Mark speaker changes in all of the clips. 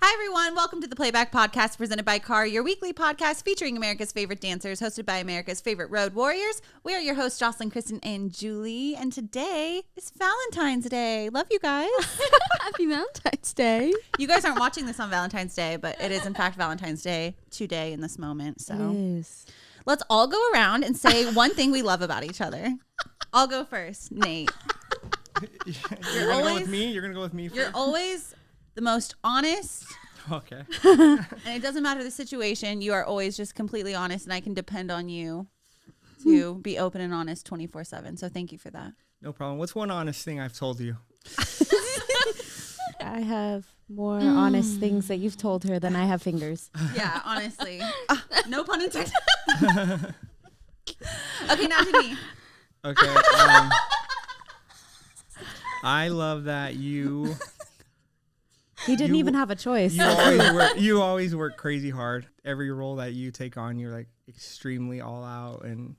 Speaker 1: Hi, everyone. Welcome to the Playback Podcast presented by CAR, your weekly podcast featuring America's favorite dancers, hosted by America's favorite road warriors. We are your hosts, Jocelyn, Kristen, and Julie. And today is Valentine's Day. Love you guys.
Speaker 2: Happy Valentine's Day.
Speaker 1: You guys aren't watching this on Valentine's Day, but it is, in fact, Valentine's Day today in this moment. So
Speaker 2: It is.
Speaker 1: let's all go around and say one thing we love about each other. I'll go first. Nate.
Speaker 3: You're going to go with me? You're going to go with me first?
Speaker 1: You're always the most honest.
Speaker 3: Okay.
Speaker 1: And it doesn't matter the situation. You are always just completely honest, and I can depend on you to be open and honest 24/7. So thank you for that.
Speaker 3: No problem. What's one honest thing I've told you?
Speaker 2: I have more honest things that you've told her than I have fingers.
Speaker 1: Yeah, honestly. No pun intended. Okay, now to me.
Speaker 3: Okay. I love that you
Speaker 2: He didn't even have a choice.
Speaker 3: you always work crazy hard. Every role that you take on, you're like extremely all out, and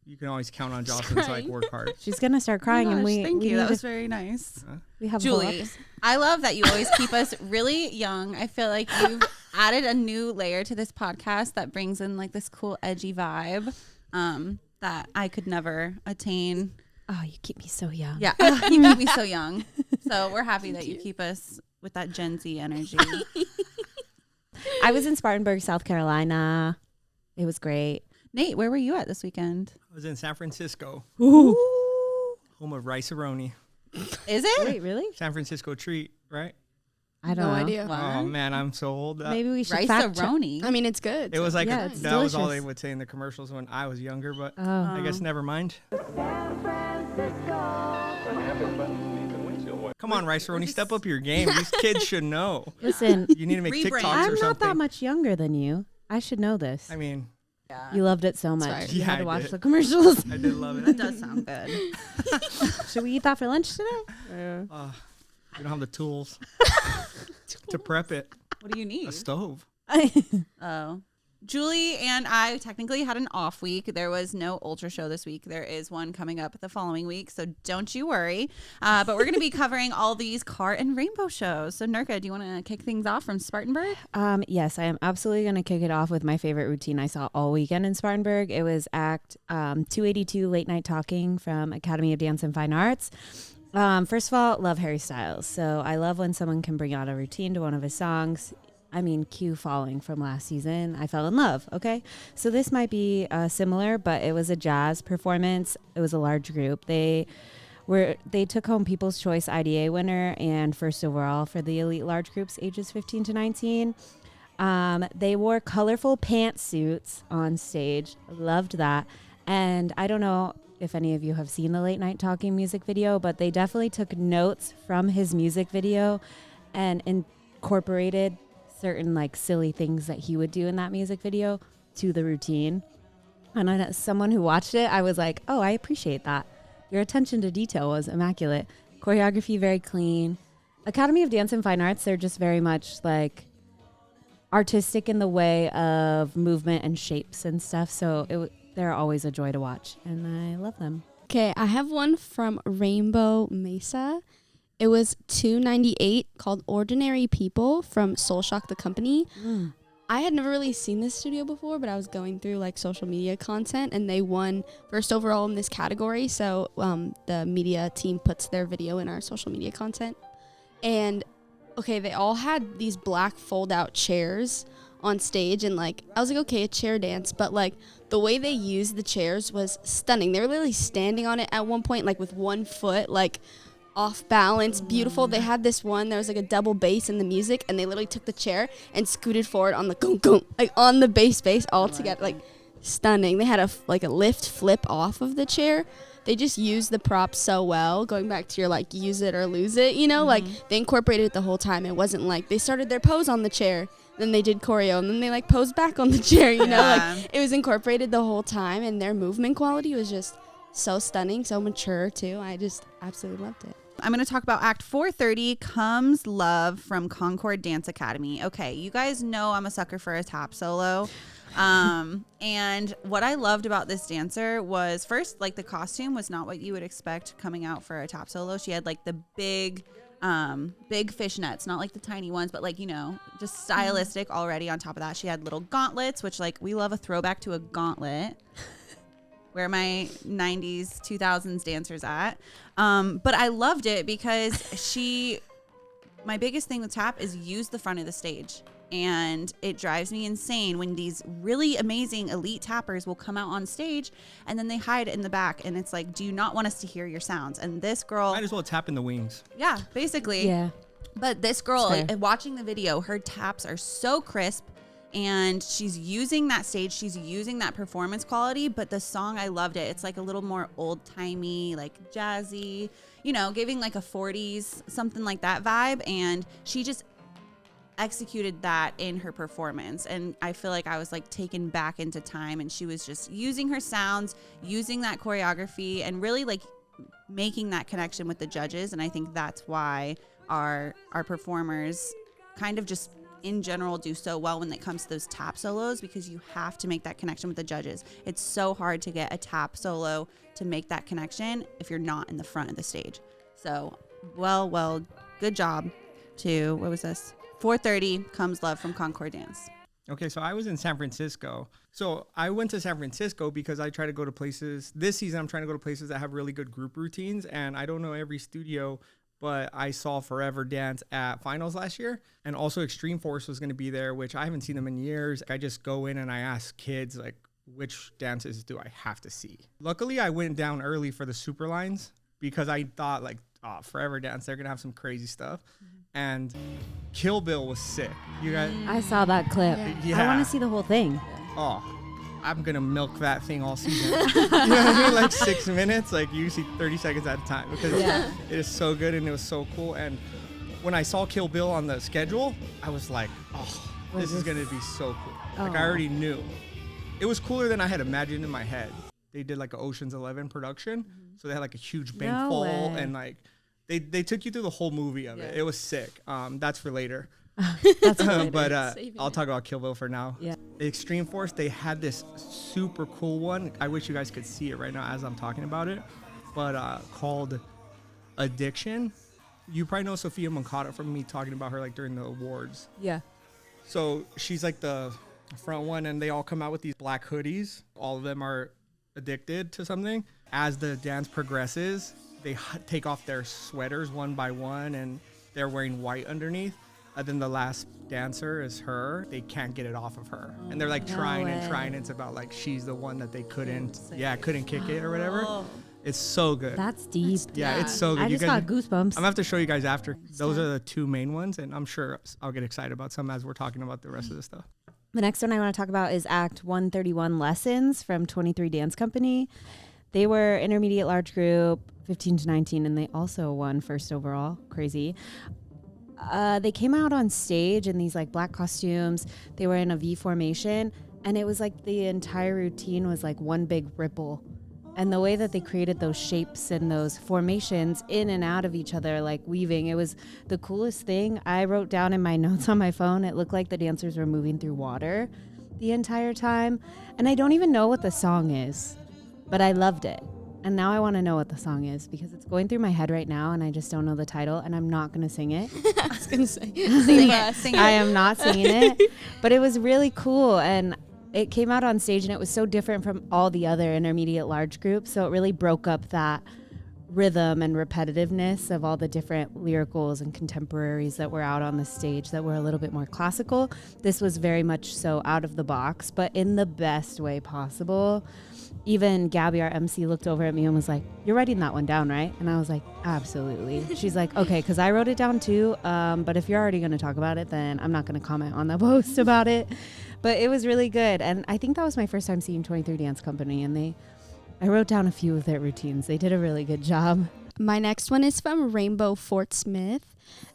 Speaker 3: you can always count on Jocelyn to like work hard.
Speaker 2: She's gonna start crying, and
Speaker 1: Thank
Speaker 2: we
Speaker 1: you. That
Speaker 2: need
Speaker 1: was
Speaker 2: to-
Speaker 1: very nice.
Speaker 2: we have a whole
Speaker 1: Julie,
Speaker 2: episode.
Speaker 1: I love that you always keep us really young. I feel like you've added a new layer to this podcast that brings in like this cool edgy vibe that I could never attain.
Speaker 2: Oh, you keep me so young.
Speaker 1: Yeah, you keep me so young. So we're happy that you keep us with that Gen Z energy.
Speaker 2: I was in Spartanburg, South Carolina. It was great.
Speaker 1: Nate, where were you at this weekend?
Speaker 3: I was in San Francisco,
Speaker 2: Ooh.
Speaker 3: home of Rice-A-Roni.
Speaker 1: Is it?
Speaker 2: Wait, really?
Speaker 3: San Francisco treat, right?
Speaker 2: I don't know.
Speaker 4: idea.
Speaker 1: What?
Speaker 3: Oh man, I'm so old.
Speaker 2: Maybe we should fact check.
Speaker 1: Rice-A-Roni.
Speaker 4: I mean, it's good.
Speaker 3: It was like
Speaker 2: Yeah, it's
Speaker 3: that was all
Speaker 2: delicious.
Speaker 3: they would say in the commercials when I was younger, but
Speaker 2: Oh.
Speaker 3: I guess never mind. Come on, Rice-A-Roni, step up your game. These kids should know.
Speaker 2: Listen,
Speaker 3: You need to make
Speaker 1: Rebrand.
Speaker 3: TikToks
Speaker 2: I'm
Speaker 3: or
Speaker 2: not
Speaker 3: something.
Speaker 2: that much younger than you. I should know this.
Speaker 3: I mean,
Speaker 1: Yeah.
Speaker 2: You loved it so much.
Speaker 4: right.
Speaker 2: You
Speaker 3: Yeah,
Speaker 2: had to
Speaker 3: I
Speaker 2: watch
Speaker 3: did.
Speaker 2: the commercials.
Speaker 3: I did love
Speaker 1: That
Speaker 3: it.
Speaker 1: does sound good.
Speaker 2: Should we eat that for lunch today?
Speaker 3: We don't have the tools to prep it.
Speaker 1: What do you need?
Speaker 3: A stove.
Speaker 1: Oh. Julie and I technically had an off week. There was no Ultra show this week. There is one coming up the following week, so don't you worry. But we're going to be covering all these car and rainbow shows. So, Nurka, do you want to kick things off from Spartanburg?
Speaker 2: Yes, I am absolutely going to kick it off with my favorite routine I saw all weekend in Spartanburg. It was Act 282 Late Night Talking from Academy of Dance and Fine Arts. First of all, love Harry Styles. So I love when someone can bring out a routine to one of his songs. I mean, Q Falling from last season, I fell in love, okay? So this might be similar, but it was a jazz performance. It was a large group. They took home People's Choice IDA winner and first overall for the elite large groups ages 15 to 19. They wore colorful pantsuits on stage. Loved that. And I don't know if any of you have seen the Late Night Talking music video, but they definitely took notes from his music video and incorporated certain like silly things that he would do in that music video to the routine. And as someone who watched it, I was like, oh, I appreciate that. Your attention to detail was immaculate. Choreography very clean. Academy of Dance and Fine Arts, they're just very much like artistic in the way of movement and shapes and stuff. So they're always a joy to watch, and I love them.
Speaker 4: Okay, I have one from Rainbow Mesa. It was 298 called Ordinary People from Soul Shock the Company. I had never really seen this studio before, but I was going through like social media content, and they won first overall in this category. So the media team puts their video in our social media content. And okay, they all had these black fold out chairs on stage, and like I was like, okay, a chair dance, but like the way they used the chairs was stunning. They were literally standing on it at one point, like with one foot, like off balance, beautiful. They had this one, there was like a double bass in the music, and they literally took the chair and scooted forward on the gung gung, like on the bass all together, like stunning. They had a lift flip off of the chair. They just used the props so well. Going back to your like use it or lose it, you know, like they incorporated it the whole time. It wasn't like they started their pose on the chair, then they did choreo, and then they like posed back on the chair, you know, like it was incorporated the whole time, and their movement quality was just so stunning, so mature too. I just absolutely loved it.
Speaker 1: I'm going to talk about Act 430, Comes Love from Concord Dance Academy. Okay, you guys know I'm a sucker for a tap solo. And what I loved about this dancer was first, like the costume was not what you would expect coming out for a tap solo. She had like the big big fishnets, not like the tiny ones, but like, just stylistic already. On top of that, she had little gauntlets, which like we love a throwback to a gauntlet. Where my 90s, 2000s dancers at. But I loved it because my biggest thing with tap is use the front of the stage. And it drives me insane when these really amazing elite tappers will come out on stage and then they hide in the back. And it's like, do you not want us to hear your sounds? And this girl...
Speaker 3: Might as well tap in the wings.
Speaker 1: Yeah, basically.
Speaker 2: Yeah.
Speaker 1: But this girl, watching the video, her taps are so crisp. And she's using that stage, she's using that performance quality, but the song, I loved it. It's like a little more old-timey, like jazzy, giving like a 40s, something like that vibe. And she just executed that in her performance. And I feel like I was like taken back into time, and she was just using her sounds, using that choreography, and really like making that connection with the judges. And I think that's why our performers kind of just in general do so well when it comes to those tap solos, because you have to make that connection with the judges. It's so hard to get a tap solo to make that connection if you're not in the front of the stage. So well, good job to, what was this? 4:30 Comes Love from Concord Dance.
Speaker 3: Okay, so I was in San Francisco. So I went to San Francisco because I try to go to places, this season I'm trying to go to places that have really good group routines, and I don't know every studio, but I saw Forever Dance at finals last year, and also Extreme Force was going to be there, which I haven't seen them in years. I just go in and I ask kids, like, which dances do I have to see? Luckily, I went down early for the super lines because I thought, like, Forever Dance, they're going to have some crazy stuff. And Kill Bill was sick. You guys?
Speaker 2: I saw that clip.
Speaker 3: Yeah.
Speaker 2: I want to see the whole thing.
Speaker 3: Oh, I'm going to milk that thing all season. You know what I mean? Like 6 minutes, like usually 30 seconds at a time, because it is so good and it was so cool. And when I saw Kill Bill on the schedule, I was like, oh, this is going to be so cool. Like I already knew. It was cooler than I had imagined in my head. They did like an Ocean's 11 production. So they had like a huge bank full and like they took you through the whole movie of it. It was sick. That's for later.
Speaker 2: That's really
Speaker 3: but I'll talk about Kill Bill for now.
Speaker 2: Yeah.
Speaker 3: Extreme Force, they had this super cool one. I wish you guys could see it right now as I'm talking about it. But called Addiction. You probably know Sophia Moncada from me talking about her like during the awards.
Speaker 2: Yeah.
Speaker 3: So she's like the front one, and they all come out with these black hoodies. All of them are addicted to something. As the dance progresses, they take off their sweaters one by one, and they're wearing white underneath. Then the last dancer is her. They can't get it off of her. And they're like trying and trying. It's about like she's the one that they couldn't kick it or whatever. It's so good.
Speaker 2: That's deep.
Speaker 3: Yeah, it's so good.
Speaker 2: I just got goosebumps.
Speaker 3: I'm gonna have to show you guys after. Those are the two main ones, and I'm sure I'll get excited about some as we're talking about the rest of the stuff.
Speaker 2: The next one I want to talk about is Act 131 Lessons from 23 Dance Company. They were intermediate large group, 15 to 19, and they also won first overall. Crazy. They came out on stage in these like black costumes. They were in a V formation, and it was like the entire routine was like one big ripple. And the way that they created those shapes and those formations in and out of each other, like weaving, it was the coolest thing. I wrote down in my notes on my phone, it looked like the dancers were moving through water the entire time. And I don't even know what the song is, but I loved it. And now I want to know what the song is because it's going through my head right now and I just don't know the title, and I'm not going to sing it.
Speaker 4: I was going to say,
Speaker 1: Sing it.
Speaker 2: I am not singing it, but it was really cool. And it came out on stage and it was so different from all the other intermediate large groups. So it really broke up that rhythm and repetitiveness of all the different lyricals and contemporaries that were out on the stage that were a little bit more classical. This was very much so out of the box, but in the best way possible. Even Gabby, our MC, looked over at me and was like, "You're writing that one down, right?" And I was like, "Absolutely." She's like, "Okay, because I wrote it down too. But if you're already going to talk about it, then I'm not going to comment on the post about it." But it was really good. And I think that was my first time seeing 23 Dance Company. And I wrote down a few of their routines. They did a really good job.
Speaker 4: My next one is from Rainbow Fort Smith.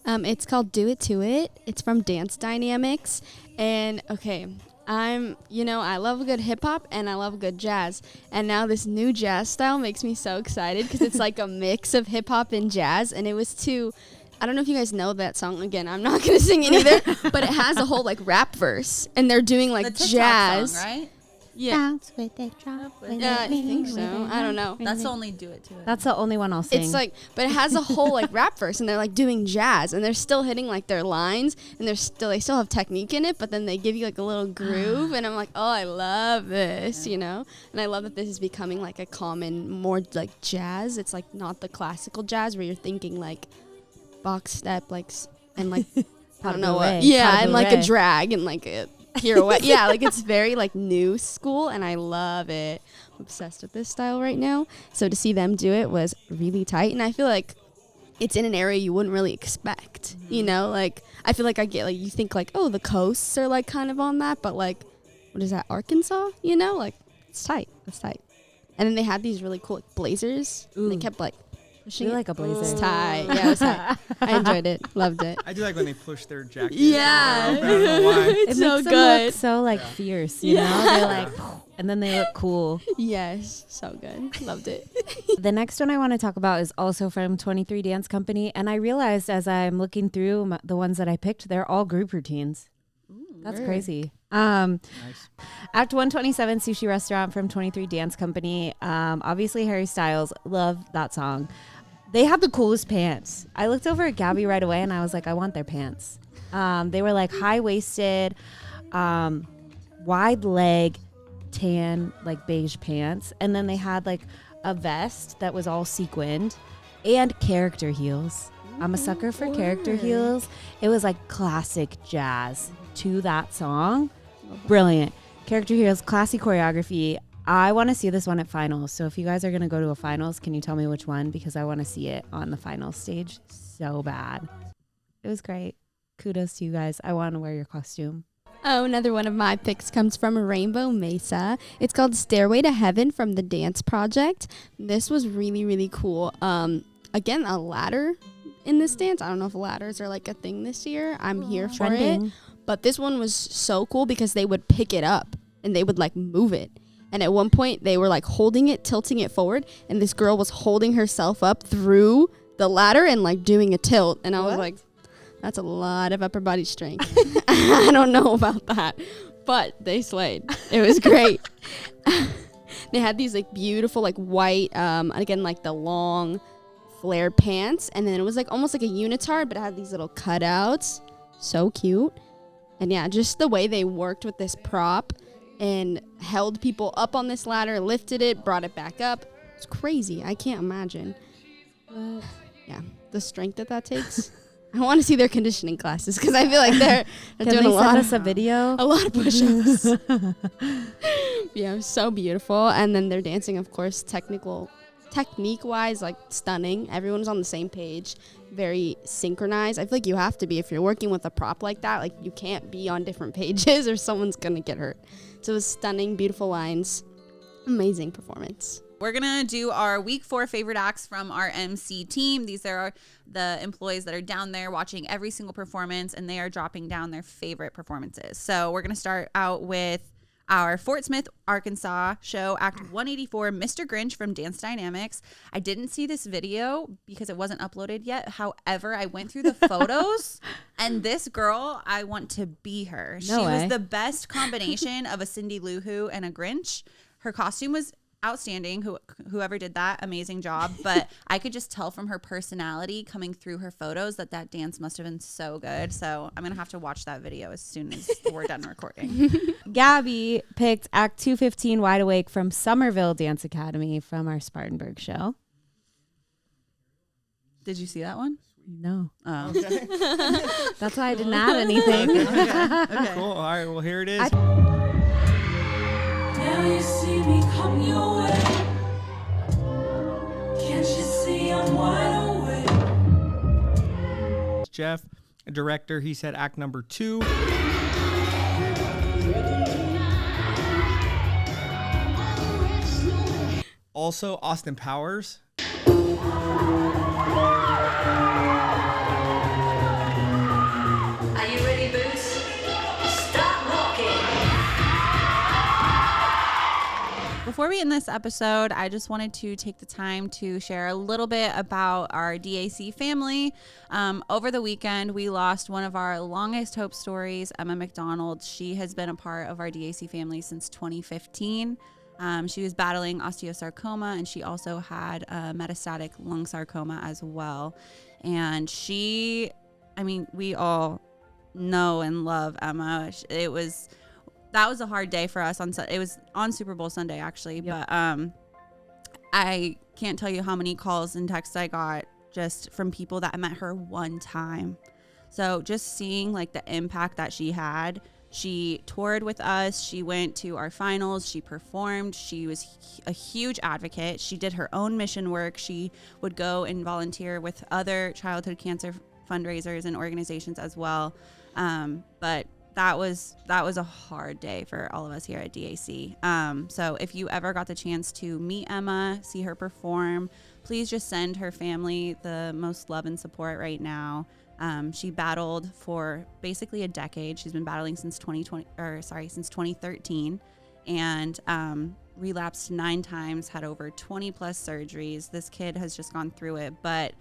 Speaker 4: It's called Do It To It. It's from Dance Dynamics. And okay, I love a good hip hop and I love good jazz. And now this new jazz style makes me so excited because it's like a mix of hip hop and jazz. And it was I don't know if you guys know that song. Again, I'm not going to sing it either, but it has a whole like rap verse and they're doing like
Speaker 1: the TikTok
Speaker 4: jazz.
Speaker 1: song, right?
Speaker 4: Yeah.
Speaker 2: Bounce with it, drop with
Speaker 4: Yeah, I
Speaker 2: it,
Speaker 4: think
Speaker 2: with
Speaker 4: so.
Speaker 2: it,
Speaker 4: I don't know.
Speaker 1: That's the only do it to it.
Speaker 2: That's the only one I'll sing.
Speaker 4: It's like, but it has a whole like rap verse, and they're like doing jazz, and they're still hitting like their lines, and they still have technique in it, but then they give you like a little groove, and I'm like, oh, I love this, you know, and I love that this is becoming like a common, more like jazz. It's like not the classical jazz where you're thinking like box step, like and like I don't know what, yeah, and like a drag and like a pirouette, yeah, like it's very like new school, and I love it. I'm obsessed with this style right now. So to see them do it was really tight, and I feel like it's in an area you wouldn't really expect. You know, like I feel like I get like you think like, oh, the coasts are like kind of on that, but like what is that, Arkansas? You know, like it's tight. It's tight. And then they had these really cool like blazers. And they kept like pushing it.
Speaker 2: like a blazer.
Speaker 4: It's tight. Yeah, it was tight. I enjoyed it. Loved it.
Speaker 3: I do like when they push their jacket.
Speaker 4: Yeah.
Speaker 3: I don't know why.
Speaker 4: It's
Speaker 2: It
Speaker 4: so
Speaker 2: makes them
Speaker 4: good.
Speaker 2: look so like fierce, you know? They're like, and then they look cool.
Speaker 4: Yes, so good. Loved it.
Speaker 2: The next one I want to talk about is also from 23 Dance Company. And I realized as I'm looking through the ones that I picked, they're all group routines. That's crazy.
Speaker 3: Nice.
Speaker 2: Act 127 Sushi Restaurant from 23 Dance Company. Obviously, Harry Styles. Love that song. They had the coolest pants. I looked over at Gabby right away and I was like, I want their pants. They were like high-waisted, wide leg, tan, like beige pants. And then they had like a vest that was all sequined and character heels. I'm a sucker for character heels. It was like classic jazz to that song. Brilliant. Character heels, classy choreography. I want to see this one at finals. So if you guys are going to go to a finals, can you tell me which one? Because I want to see it on the finals stage so bad. It was great. Kudos to you guys. I want to wear your costume.
Speaker 4: Oh, another one of my picks comes from Rainbow Mesa. It's called Stairway to Heaven from the Dance Project. This was really, really cool. Again, a ladder in this dance. I don't know if ladders are like a thing this year. I'm here for it.
Speaker 2: Trending.
Speaker 4: But this one was so cool because they would pick it up and they would like move it. And at one point they were like holding it, tilting it forward. And this girl was holding herself up through the ladder and like doing a tilt. And I was like, that's a lot of upper body strength. I don't know about that, but they slayed. It was great. They had these like beautiful like white, again, like the long flared pants. And then it was like almost like a unitard, but it had these little cutouts. So cute. And yeah, just the way they worked with this prop and held people up on this ladder, lifted it, brought it back up. It's crazy. I can't imagine. But yeah, the strength that takes. I want to see their conditioning classes because I feel like they're doing a lot of
Speaker 2: video.
Speaker 4: A lot of push-ups. Yeah, it was so beautiful. And then they're dancing, of course, technique-wise, like stunning. Everyone's on the same page, very synchronized. I feel like you have to be if you're working with a prop like that. Like you can't be on different pages or someone's gonna get hurt. So it was stunning, beautiful lines, amazing performance.
Speaker 1: We're going to do our week 4 favorite acts from our MC team. These are the employees that are down there watching every single performance, and they are dropping down their favorite performances. So we're going to start out with our Fort Smith, Arkansas show, Act 184, Mr. Grinch from Dance Dynamics. I didn't see this video because it wasn't uploaded yet. However, I went through the photos, and this girl, I want to be her. She was the best combination of a Cindy Lou Who and a Grinch. Her costume was outstanding. Whoever did that, amazing job. But I could just tell from her personality coming through her photos that dance must have been so good. So I'm gonna have to watch that video as soon as we're done recording.
Speaker 2: Gabby picked Act 215 Wide Awake from Somerville Dance Academy from our Spartanburg show.
Speaker 1: Did you see that one?
Speaker 2: No.
Speaker 1: Oh.
Speaker 3: Okay.
Speaker 2: That's why I didn't add anything.
Speaker 1: Okay.
Speaker 3: Cool. All right. Well, here it is.
Speaker 5: Now you see me come your way. Can't you see I'm wide awake?
Speaker 3: Jeff, a director, he said act number 2. Also, Austin Powers.
Speaker 5: Are you ready, Boots? Start rocking.
Speaker 1: before we end this episode, I just wanted to take the time to share a little bit about our DAC family. Over the weekend, we lost one of our longest hope stories, Emma McDonald. She has been a part of our DAC family since 2015. She was battling osteosarcoma, and she also had metastatic lung sarcoma as well. And we all know and love Emma. That was a hard day for us it was on Super Bowl Sunday, actually. Yep. But I can't tell you how many calls and texts I got just from people that met her one time. So just seeing like the impact that she had. She toured with us. She went to our finals. She performed. She was a huge advocate. She did her own mission work. She would go and volunteer with other childhood cancer fundraisers and organizations as well. But that was a hard day for all of us here at DAC. So if you ever got the chance to meet Emma, see her perform, please just send her family the most love and support right now. She battled for basically a decade. She's been battling since 2013, and relapsed 9 times, had over 20 plus surgeries. This kid has just gone through it, but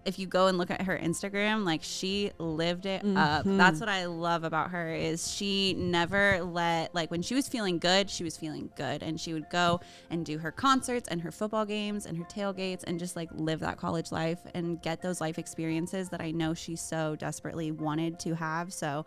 Speaker 1: if you go and look at her Instagram, like, she lived it up. That's what I love about her, is she never like, when she was feeling good, she was feeling good. And she would go and do her concerts and her football games and her tailgates and just like live that college life and get those life experiences that I know she so desperately wanted to have. So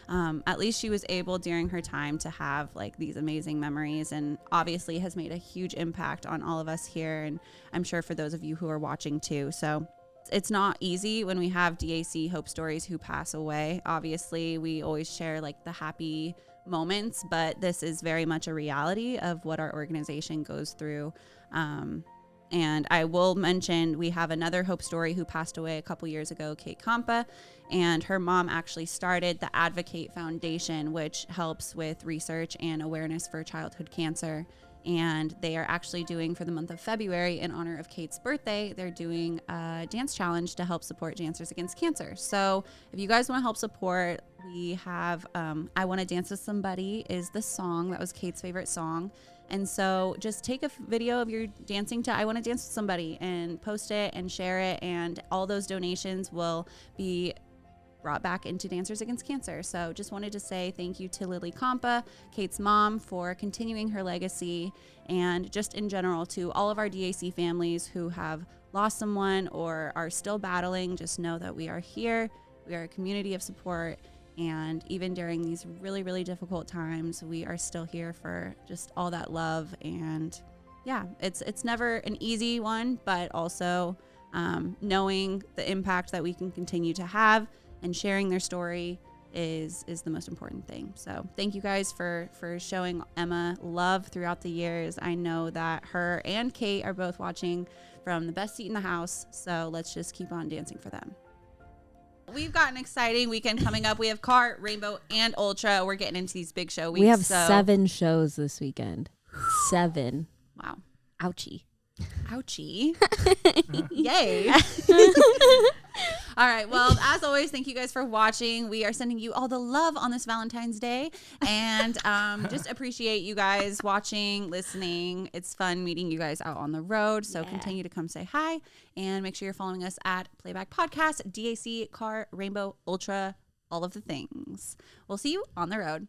Speaker 1: at least she was able during her time to have like these amazing memories, and obviously has made a huge impact on all of us here. And I'm sure for those of you who are watching too. So it's not easy when we have DAC Hope Stories who pass away. Obviously, we always share like the happy moments, but this is very much a reality of what our organization goes through. And I will mention, we have another Hope Story who passed away a couple years ago, Kate Compa, and her mom actually started the Advocate Foundation, which helps with research and awareness for childhood cancer. And they are actually doing, for the month of February, in honor of Kate's birthday, they're doing a dance challenge to help support Dancers Against Cancer. So if you guys want to help support, we have I Want to Dance with Somebody is the song. That was Kate's favorite song. And so just take a video of your dancing to I Want to Dance with Somebody and post it and share it. And all those donations will be brought back into Dancers Against Cancer. So just wanted to say thank you to Lily Compa, Kate's mom, for continuing her legacy, and just in general to all of our DAC families who have lost someone or are still battling. Just know that we are here. We are a community of support, and even during these really, really difficult times, we are still here for just all that love. And yeah, it's never an easy one, but also knowing the impact that we can continue to have and sharing their story is the most important thing. So thank you guys for showing Emma love throughout the years. I know that her and Kate are both watching from the best seat in the house. So let's just keep on dancing for them. We've got an exciting weekend coming up. We have CART, Rainbow, and Ultra. We're getting into these big show weeks.
Speaker 2: We have 7 shows this weekend. 7.
Speaker 1: Wow.
Speaker 2: Ouchie.
Speaker 1: Ouchie. Yay. All right. Well, as always, thank you guys for watching. We are sending you all the love on this Valentine's Day, and just appreciate you guys watching, listening. It's fun meeting you guys out on the road. So continue to come say hi, and make sure you're following us at Playback Podcast, DAC, CART, Rainbow, Ultra, all of the things. We'll see you on the road.